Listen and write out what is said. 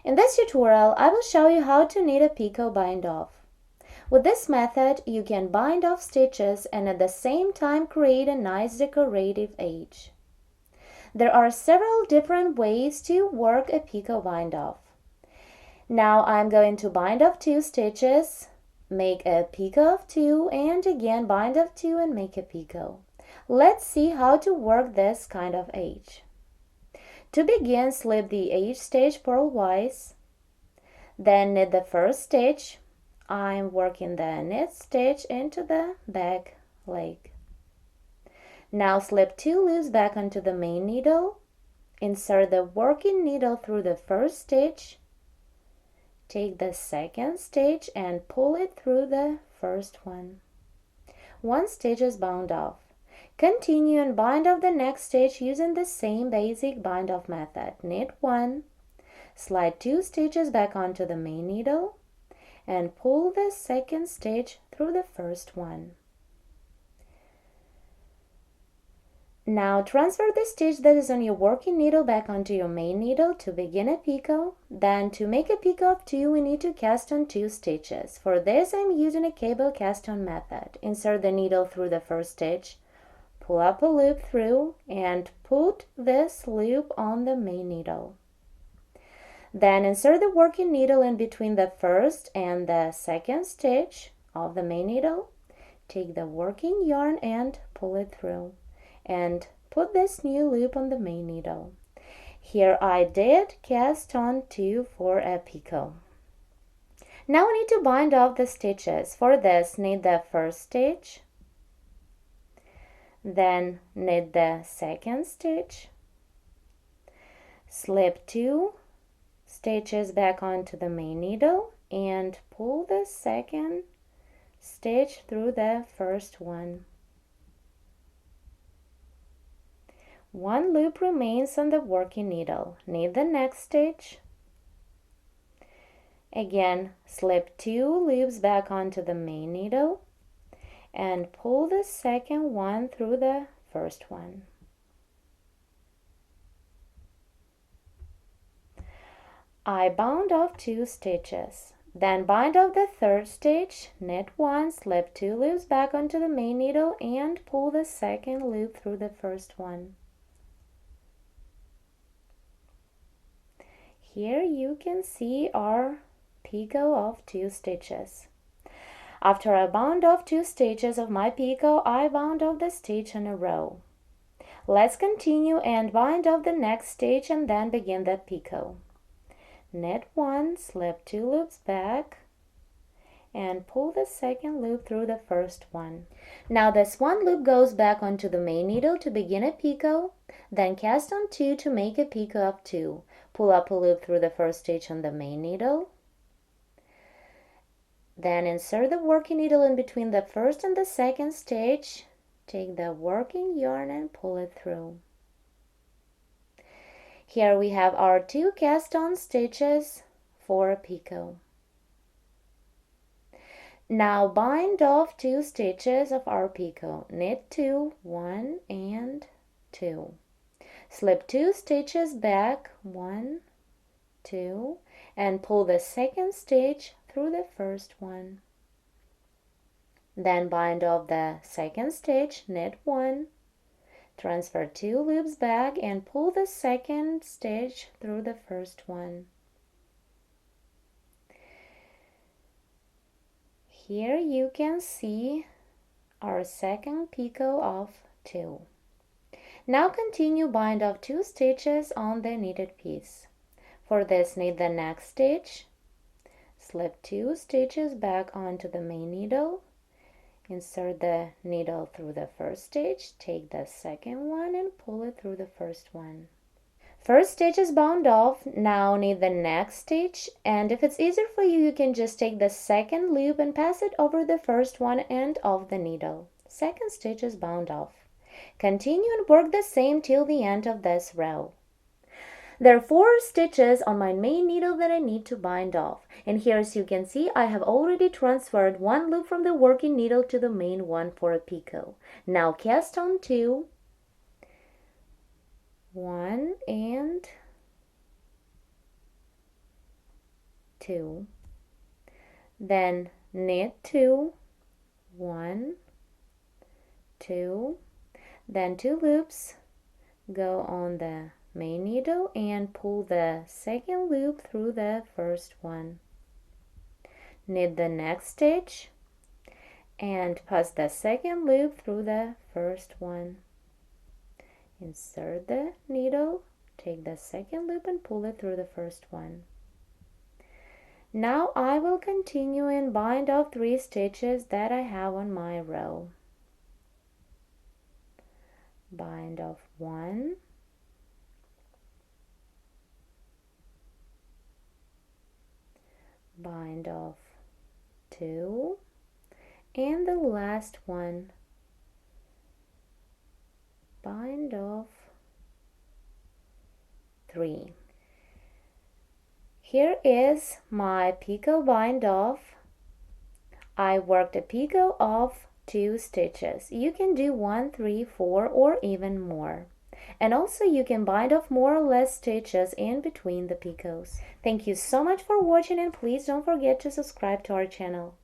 In this tutorial, I will show you how to knit a picot bind off. With this method, you can bind off stitches and at the same time create a nice decorative edge. There are several different ways to work a picot bind off. Now I'm going to bind off 2 stitches, make a picot of 2, and again bind off 2 and make a picot. Let's see how to work this kind of edge. To begin, slip the edge stitch purlwise, then knit the first stitch. I'm working the knit stitch into the back leg. Now slip 2 loops back onto the main needle, insert the working needle through the first stitch, take the second stitch and pull it through the first one. 1 stitch is bound off. Continue and bind off the next stitch using the same basic bind off method. Knit 1, slide 2 stitches back onto the main needle, and pull the second stitch through the first one. Now transfer the stitch that is on your working needle back onto your main needle to begin a picot. Then to make a picot of 2, we need to cast on 2 stitches. For this, I'm using a cable cast on method. Insert the needle through the first stitch, pull up a loop through, and put this loop on the main needle. Then insert the working needle in between the first and the second stitch of the main needle. Take the working yarn and pull it through, and put this new loop on the main needle. Here I did cast on 2 for a picot. Now we need to bind off the stitches. For this, knit the first stitch, then knit the second stitch, slip 2 stitches back onto the main needle, and pull the second stitch through the first one. 1 loop remains on the working needle. Knit the next stitch. Again, slip 2 loops back onto the main needle and pull the second one through the first one. I bound off 2 stitches. Then bind off the third stitch, knit 1, slip 2 loops back onto the main needle and pull the second loop through the first one. Here you can see our picot of 2 stitches. After I bound off 2 stitches of my picot, I bound off the stitch in a row. Let's continue and bind off the next stitch and then begin the picot. Knit 1, slip 2 loops back, and pull the second loop through the first one. Now this 1 loop goes back onto the main needle to begin a picot, then cast on 2 to make a picot of 2. Pull up a loop through the first stitch on the main needle, then insert the working needle in between the first and the second stitch, take the working yarn and pull it through. Here we have our 2 cast on stitches for a picot. Now bind off 2 stitches of our picot. Knit 2, 1 and 2. Slip 2 stitches back, 1, 2, and pull the second stitch through the first one. Then bind off the second stitch, knit 1, transfer 2 loops back and pull the second stitch through the first one. Here you can see our second picot of 2. Now continue bind off 2 stitches on the knitted piece. For this, knit the next stitch, slip 2 stitches back onto the main needle, insert the needle through the first stitch, take the second one and pull it through the first one. First stitch is bound off. Now knit the next stitch, and if it's easier for you, you can just take the second loop and pass it over the first one and off the needle. Second stitch is bound off. Continue and work the same till the end of this row. There are 4 stitches on my main needle that I need to bind off, and here, as you can see, I have already transferred 1 loop from the working needle to the main one for a picot. Now cast on 2, 1 and 2, then knit 2, 1, 2, then 2 loops, go on the main needle and pull the second loop through the first one. Knit the next stitch and pass the second loop through the first one. Insert the needle, take the second loop and pull it through the first one. Now I will continue and bind off 3 stitches that I have on my row. Bind off 1, bind off 2, and the last one, bind off 3. Here is my picot bind off. I worked a picot of 2 stitches. You can do 1, 3, 4, or even more. And also you can bind off more or less stitches in between the picots. Thank you so much for watching, and please don't forget to subscribe to our channel.